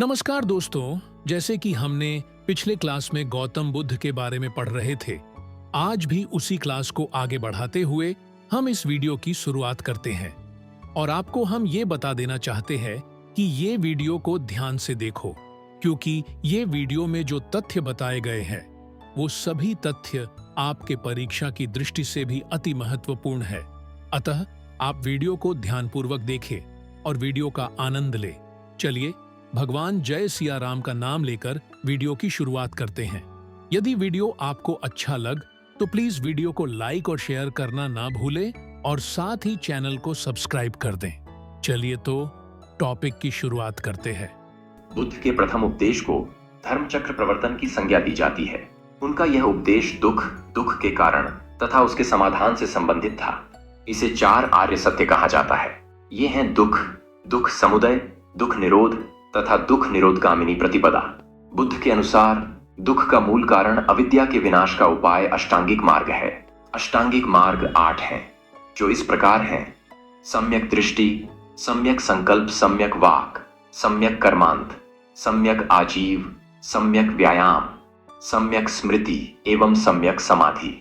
नमस्कार दोस्तों, जैसे कि हमने पिछले क्लास में गौतम बुद्ध के बारे में पढ़ रहे थे, आज भी उसी क्लास को आगे बढ़ाते हुए हम इस वीडियो की शुरुआत करते हैं। और आपको हम ये बता देना चाहते हैं कि ये वीडियो को ध्यान से देखो, क्योंकि ये वीडियो में जो तथ्य बताए गए हैं वो सभी तथ्य आपके परीक्षा की दृष्टि से भी अति महत्वपूर्ण है। अतः आप वीडियो को ध्यानपूर्वक देखें और वीडियो का आनंद ले। चलिए भगवान जय सिया राम का नाम लेकर वीडियो की शुरुआत करते हैं। यदि वीडियो आपको अच्छा लग तो प्लीज वीडियो को लाइक और शेयर करना ना भूलें और साथ ही चैनल को सब्सक्राइब कर दें। चलिए तो टॉपिक की शुरुआत करते हैं। बुद्ध के प्रथम उपदेश को धर्मचक्र प्रवर्तन की संज्ञा दी जाती है। उनका यह उपदेश दुख के कारण तथा उसके समाधान से संबंधित था। इसे 4 आर्य सत्य कहा जाता है। ये हैं दुख समुदय, दुख निरोध तथा दुख निरोधगामिनी प्रतिपदा। बुद्ध के अनुसार दुख का मूल कारण अविद्या के विनाश का उपाय अष्टांगिक मार्ग है। अष्टांगिक मार्ग 8 हैं, जो इस प्रकार हैं: सम्यक दृष्टि, सम्यक संकल्प, सम्यक वाक, सम्यक कर्मांत, सम्यक आजीव, सम्यक व्यायाम, सम्यक स्मृति एवं सम्यक समाधि।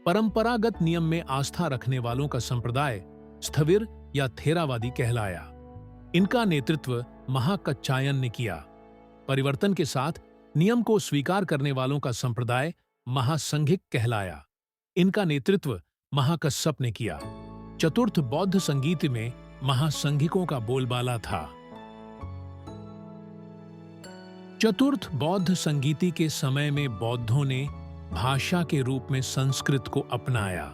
परंपरागत नियम में आस्था रखने वालों का संप्रदाय स्थविर या थेरावादी कहलाया। इनका नेतृत्व महाकच्छायन ने किया। परिवर्तन के साथ नियम को स्वीकार करने वालों का संप्रदाय महासंघिक कहलाया। इनका नेतृत्व महाकश्यप ने किया। चतुर्थ बौद्ध संगीत में महासंघिकों का बोलबाला था। चतुर्थ बौद्ध संगीति के समय में बौद्धों ने भाषा के रूप में संस्कृत को अपनाया।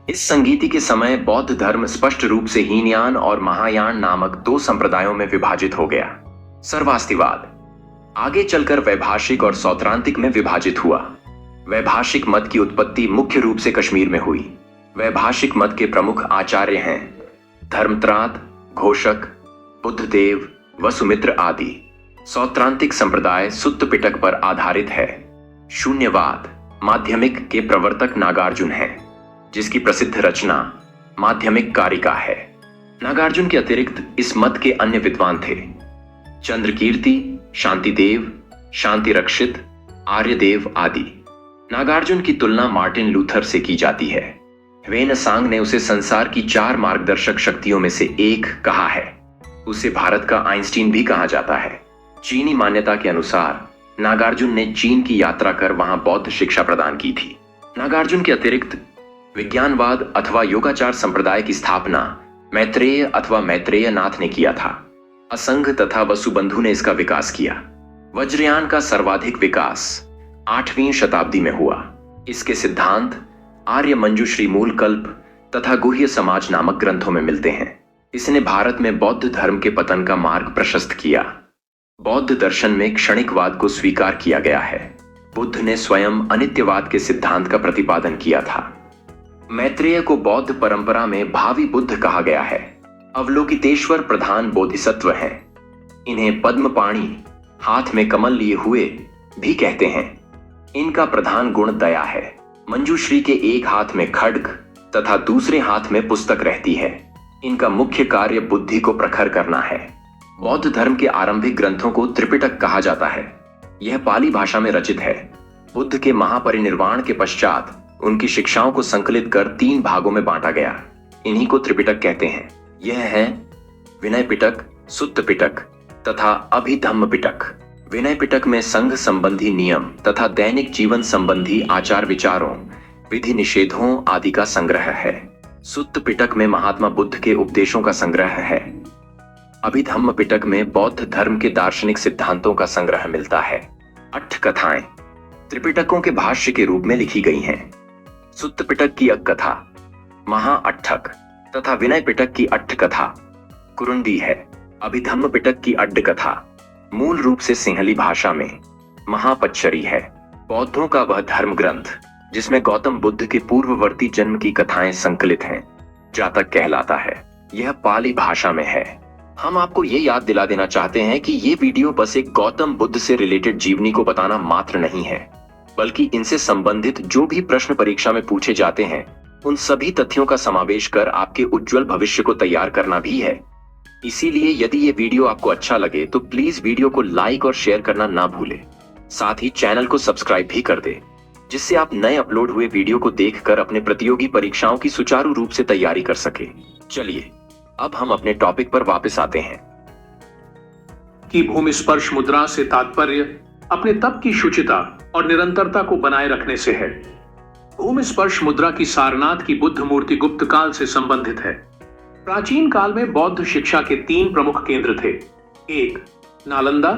इस संगीति के समय बौद्ध धर्म स्पष्ट रूप से हीनयान और महायान नामक 2 संप्रदायों में विभाजित हो गया। सर्वास्तिवाद आगे चलकर वैभाषिक और सौत्रांतिक में विभाजित हुआ। वैभाषिक मत की उत्पत्ति मुख्य रूप से कश्मीर में हुई। वैभाषिक मत के प्रमुख आचार्य हैं धर्मत्रात, घोषक, बुद्धदेव, वसुमित्र आदि। सौत्रांतिक संप्रदाय सुत्त पिटक पर आधारित है। शून्यवाद माध्यमिक के प्रवर्तक नागार्जुन हैं, जिसकी प्रसिद्ध रचना माध्यमिक कारिका है। नागार्जुन के अतिरिक्त इस मत के अन्य विद्वान थे: चंद्रकीर्ति, शांतिदेव, शांति रक्षित, आर्यदेव आदि। नागार्जुन की तुलना मार्टिन लूथर से की जाती है। वेनसांग ने उसे संसार की 4 मार्गदर्शक शक्तियों में से एक कहा है। उसे भारत का आइंस्टीन भी कहा जाता है। चीनी मान्यता के अनुसार नागार्जुन ने चीन की यात्रा कर वहां बौद्ध शिक्षा प्रदान की थी। नागार्जुन के अतिरिक्त विज्ञानवाद अथवा योगाचार संप्रदाय की स्थापना मैत्रेय अथवा मैत्रेय नाथ ने किया था। असंघ तथा वसुबंधु ने इसका विकास किया। वज्रयान का सर्वाधिक विकास 8वीं शताब्दी में हुआ। इसके सिद्धांत आर्य मंजुश्री मूल कल्प तथा गुह्य समाज नामक ग्रंथों में मिलते हैं। इसने भारत में बौद्ध धर्म के पतन का मार्ग प्रशस्त किया। बौद्ध दर्शन में क्षणिकवाद को स्वीकार किया गया है। बुद्ध ने स्वयं अनित्यवाद के सिद्धांत का प्रतिपादन किया था। मैत्रेय को बौद्ध परंपरा में भावी बुद्ध कहा गया है। अवलोकितेश्वर प्रधान बोधिसत्व हैं। इन्हें पद्मपाणि, हाथ में कमल लिए हुए भी कहते हैं। इनका प्रधान गुण दया है। मंजुश्री के एक हाथ में खड्ग तथा दूसरे हाथ में पुस्तक रहती है। इनका मुख्य कार्य बुद्धि को प्रखर करना है। बौद्ध धर्म के आरंभिक ग्रंथों को त्रिपिटक कहा जाता है। यह पाली भाषा में रचित है। बुद्ध के महापरिनिर्वाण के पश्चात उनकी शिक्षाओं को संकलित कर 3 भागों में बांटा गया। इन्हीं को त्रिपिटक कहते हैं। यह है विनय पिटक, सुत्त पिटक तथा अभिधम्म पिटक। विनय पिटक में संघ संबंधी नियम तथा दैनिक जीवन संबंधी आचार विचारों, विधि निषेधों आदि का संग्रह है। सुत्त पिटक में महात्मा बुद्ध के उपदेशों का संग्रह है। अभिधम्म पिटक में बौद्ध धर्म के दार्शनिक सिद्धांतों का संग्रह मिलता है। 8 कथाएं त्रिपिटकों के भाष्य के रूप में लिखी गई हैं। सुत्त पिटक की अट्ठकथा महाअट्ठक तथा विनय पिटक की अट्ठकथा कुरुंडी है। अभिधम्म पिटक की अड्डकथा मूल रूप से सिंहली भाषा में महापच्चरी है। बौद्धों का वह धर्म ग्रंथ जिसमें गौतम बुद्ध के पूर्ववर्ती जन्म की कथाएं संकलित हैं, जातक कहलाता है। यह पाली भाषा में है। हम आपको ये याद दिला देना चाहते हैं कि ये वीडियो बस एक गौतम बुद्ध से रिलेटेड जीवनी को बताना मात्र नहीं है, बल्कि इनसे संबंधित जो भी प्रश्न परीक्षा में पूछे जाते हैं उन सभी तथ्यों का समावेश कर आपके उज्जवल भविष्य को तैयार करना भी है। इसीलिए यदि ये वीडियो आपको अच्छा लगे तो प्लीज वीडियो को लाइक और शेयर करना ना भूलें। साथ ही चैनल को सब्सक्राइब भी कर दें, जिससे आप नए अपलोड हुए वीडियो को देखकर अपने प्रतियोगी परीक्षाओं की सुचारू रूप से तैयारी कर सके। चलिए अब हम अपने टॉपिक पर वापस आते हैं कि भूमि स्पर्श मुद्रा से तात्पर्य अपने तप की शुचिता और निरंतरता को बनाए रखने से है। भूमि स्पर्श मुद्रा की सारनाथ की बुद्ध मूर्ति गुप्त काल से संबंधित है। प्राचीन काल में बौद्ध शिक्षा के 3 प्रमुख केंद्र थे। 1 नालंदा,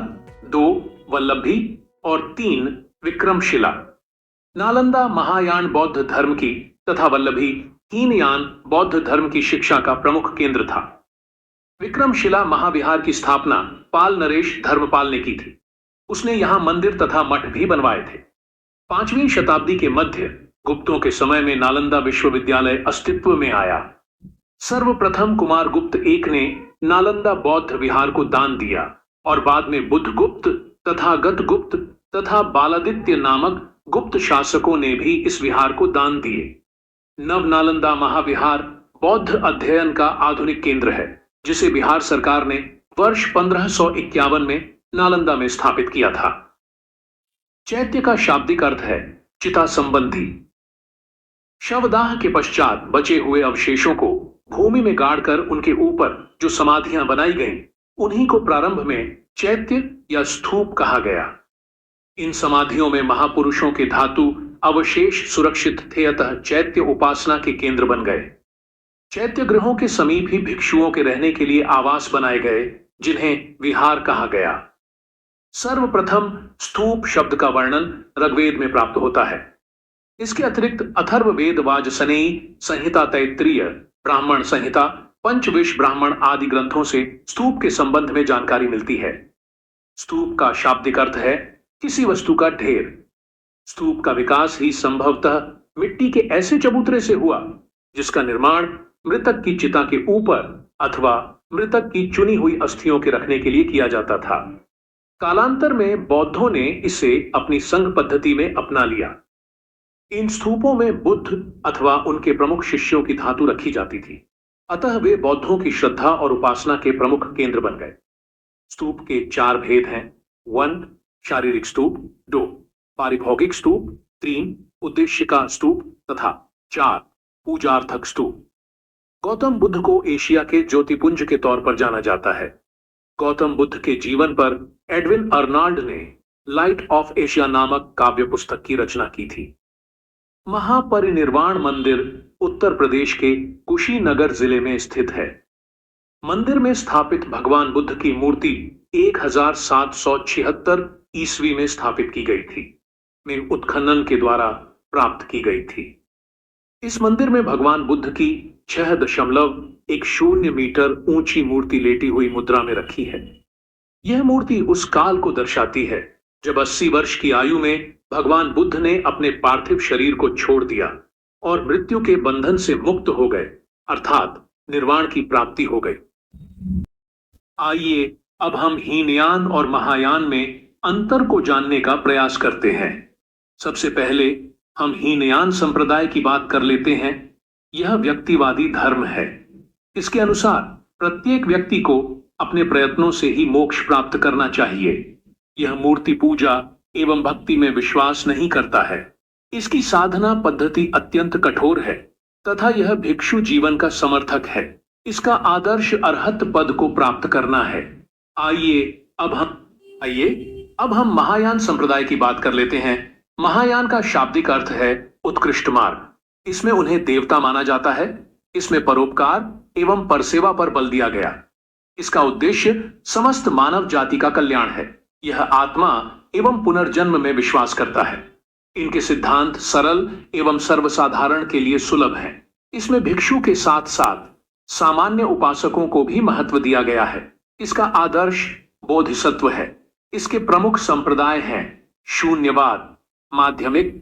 2 वल्लभी और 3 विक्रमशिला। नालंदा महायान बौद्ध धर्म की तथा वल्लभी हीनयान बौद्ध धर्म की शिक्षा का प्रमुख केंद्र था। विक्रमशिला महाविहार की स्थापना पाल नरेश धर्मपाल ने की थी। उसने यहां मंदिर तथा मठ भी बनवाए थे। 5वीं शताब्दी के मध्य गुप्तों के समय में नालंदा विश्वविद्यालय अस्तित्व में आया। सर्वप्रथम कुमार गुप्त एक ने नालंदा बौद्ध विहार को दान दिया और बाद में बुद्ध गुप्त तथा गत गुप्त तथा बालादित्य नामक गुप्त शासकों ने भी इस विहार को दान दिए। नव नालंदा महाविहार बौद्ध अध्ययन का आधुनिक केंद्र है, जिसे बिहार सरकार ने वर्ष 1551 में नालंदा में स्थापित किया था। चैत्य का शाब्दिक अर्थ है चिता संबंधी। शवदाह के पश्चात बचे हुए अवशेषों को भूमि में गाड़कर उनके ऊपर जो समाधियां बनाई गईं, उन्हीं को प्रारंभ में चैत्य या स्तूप कहा गया। इन समाधियों में महापुरुषों के धातु अवशेष सुरक्षित थे, अतः चैत्य उपासना के केंद्र बन गए। चैत्य गृहों के समीप ही भिक्षुओं के रहने के लिए आवास बनाए गए, जिन्हें विहार कहा गया। सर्वप्रथम स्तूप शब्द का वर्णन ऋग्वेद में प्राप्त होता है। इसके अतिरिक्त अथर्ववेद, वाजसनेयी संहिता, तैत्तिरीय ब्राह्मण संहिता, पंचविश ब्राह्मण आदि ग्रंथों से स्तूप के संबंध में जानकारी मिलती है। स्तूप का शाब्दिक अर्थ है किसी वस्तु का ढेर। स्तूप का विकास ही संभवतः मिट्टी के ऐसे चबूतरे से हुआ जिसका निर्माण मृतक की चिता के ऊपर अथवा मृतक की चुनी हुई अस्थियों के रखने के लिए किया जाता था। कालांतर में बौद्धों ने इसे अपनी संघ पद्धति में अपना लिया। इन स्तूपों में बुद्ध अथवा उनके प्रमुख शिष्यों की धातु रखी जाती थी, अतः वे बौद्धों की श्रद्धा और उपासना के प्रमुख केंद्र बन गए। स्तूप के 4 भेद हैं। 1 शारीरिक स्तूप, 2 पारिभौगिक स्तूप, 3 उद्देश्य का स्तूप तथा 4 पूजार्थक स्तूप। गौतम बुद्ध को एशिया के ज्योतिपुंज के तौर पर जाना जाता है। गौतम बुद्ध के जीवन पर एडविन अर्नाल्ड ने लाइट ऑफ एशिया नामक काव्य पुस्तक की रचना की थी। महापरिनिर्वाण मंदिर उत्तर प्रदेश के कुशीनगर जिले में स्थित है। मंदिर में स्थापित भगवान बुद्ध की मूर्ति 1776 ईस्वी में स्थापित की गई थी, में उत्खनन के द्वारा प्राप्त की गई थी। इस मंदिर में भगवान बुद्ध की 6.10 मीटर ऊंची मूर्ति लेटी हुई मुद्रा में रखी है। यह मूर्ति उस काल को दर्शाती है जब 80 वर्ष की आयु में भगवान बुद्ध ने अपने पार्थिव शरीर को छोड़ दिया और मृत्यु के बंधन से मुक्त हो गए, अर्थात निर्वाण की प्राप्ति हो गई। आइए अब हम हीनयान और महायान में अंतर को जानने का प्रयास करते हैं। सबसे पहले हम हीनयान संप्रदाय की बात कर लेते हैं। यह व्यक्तिवादी धर्म है। इसके अनुसार प्रत्येक व्यक्ति को अपने प्रयत्नों से ही मोक्ष प्राप्त करना चाहिए। यह मूर्ति पूजा एवं भक्ति में विश्वास नहीं करता है। इसकी साधना पद्धति अत्यंत कठोर है तथा यह भिक्षु जीवन का समर्थक है। इसका आदर्श अरहत पद को प्राप्त करना है। आइए अब हम महायान संप्रदाय की बात कर लेते हैं। महायान का शाब्दिक अर्थ है उत्कृष्ट मार्ग। इसमें उन्हें देवता माना जाता है। इसमें परोपकार एवं परसेवा पर बल दिया गया। इसका उद्देश्य समस्त मानव जाति का कल्याण है। यह आत्मा एवं पुनर्जन्म में विश्वास करता है। इनके सिद्धांत सरल एवं सर्वसाधारण के लिए सुलभ हैं। इसमें भिक्षु के साथ साथ सामान्य उपासकों को भी महत्व दिया गया है। इसका आदर्श बोधिसत्व है। इसके प्रमुख संप्रदाय हैं शून्यवाद, माध्यमिक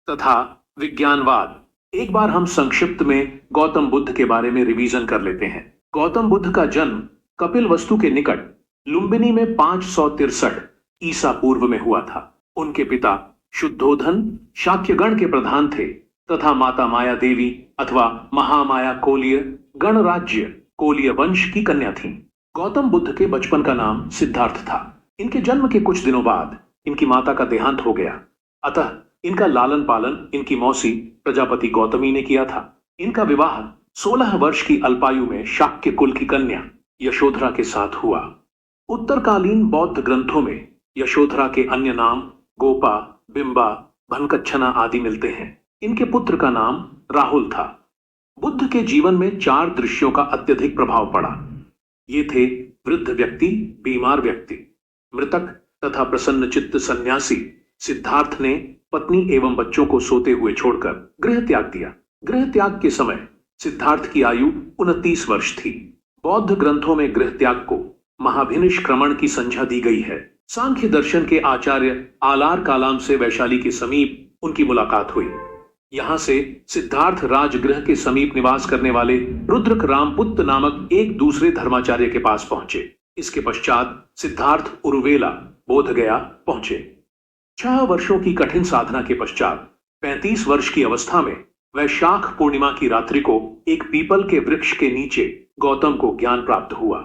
तथा विज्ञानवाद। एक बार हम संक्षिप्त में गौतम बुद्ध के बारे में रिवीजन कर लेते हैं। गौतम बुद्ध का जन्म कपिलवस्तु के निकट लुम्बिनी में 563 ईसा पूर्व में हुआ था। उनके पिता शुद्धोधन शाक्यगण के प्रधान थे तथा माता माया देवी अथवा महामाया कोलीय गणराज्य कोलीय वंश की कन्या थीं। गौतम बुद्ध के बचपन का नाम सिद्धार्थ था। इनके जन्म के कुछ दिनों बाद इनकी माता का देहांत हो गया, अतः इनका लालन पालन इनकी मौसी प्रजापति गौतमी ने किया था। इनका विवाह 16 वर्ष की अल्पायु में शाक्य कुल की कन्या यशोधरा के साथ हुआ। उत्तरकालीन बौद्ध ग्रंथों में यशोधरा के अन्य नाम गोपा, बिंबा, भनकच्छना आदि मिलते हैं। इनके पुत्र का नाम राहुल था। बुद्ध के जीवन में 4 दृश्यों का अत्यधिक प्रभाव पड़ा। ये थे वृद्ध व्यक्ति, बीमार व्यक्ति, मृतक तथा प्रसन्नचित्त सन्यासी। सिद्धार्थ ने पत्नी एवं बच्चों को सोते हुए छोड़कर गृह त्याग दिया। गृह त्याग के समय सिद्धार्थ की आयु 29 वर्ष थी। बौद्ध ग्रंथों में गृह त्याग को महाभिनिष्क्रमण की संज्ञा दी गई है। सांख्य दर्शन के आचार्य आलार कालाम से वैशाली के समीप उनकी मुलाकात हुई। यहां से सिद्धार्थ राजगृह के समीप निवास करने वाले रुद्रक रामपुत्त नामक एक दूसरे धर्माचार्य के पास पहुंचे। इसके पश्चात सिद्धार्थ उरुवेला बोधगया पहुंचे। 6 वर्षों की कठिन साधना के पश्चात 35 वर्ष की अवस्था में वैशाख पूर्णिमा की रात्रि को एक पीपल के वृक्ष के नीचे गौतम को ज्ञान प्राप्त हुआ।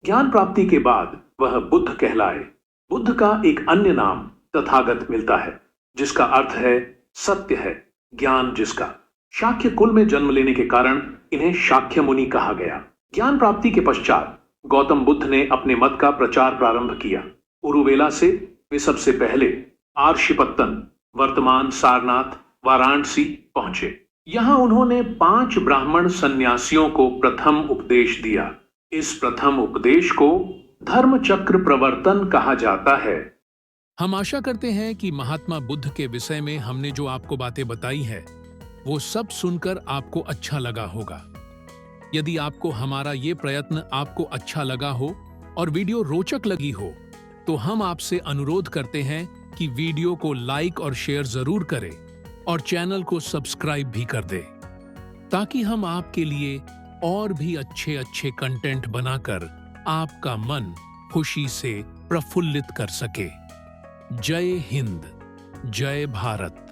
ज्ञान प्राप्ति के बाद वह बुद्ध कहलाए। बुद्ध का एक अन्य नाम तथागत मिलता है, जिसका अर्थ है सत्य है, ज्ञान जिसका। शाक्य कुल में जन्म लेने के कारण इन्हें शाक्य मुनि कहा गया। ज्ञान प्राप्ति के पश्चात गौतम बुद्ध ने अपने मत का प्रचार प्रारंभ किया। उरुवेला से वे सबसे पहले आर्षिपत्तन, वर्तमान सारनाथ, वाराणसी पहुंचे। यहां उन्होंने 5 ब्राह्मण सन्यासियों को प्रथम उपदेश दिया। इस प्रथम उपदेश को धर्म चक्र प्रवर्तन कहा जाता है। हम आशा करते हैं कि महात्मा बुद्ध के विषय में हमने जो आपको बातें बताई है वो सब सुनकर आपको अच्छा लगा होगा। यदि आपको हमारा ये प्रयत्न आपको अच्छा लगा हो और वीडियो रोचक लगी हो तो हम आपसे अनुरोध करते हैं कि वीडियो को लाइक और शेयर जरूर करें और चैनल को सब्सक्राइब भी कर दें, ताकि हम आपके लिए और भी अच्छे अच्छे कंटेंट बनाकर आपका मन खुशी से प्रफुल्लित कर सके। जय हिंद, जय भारत।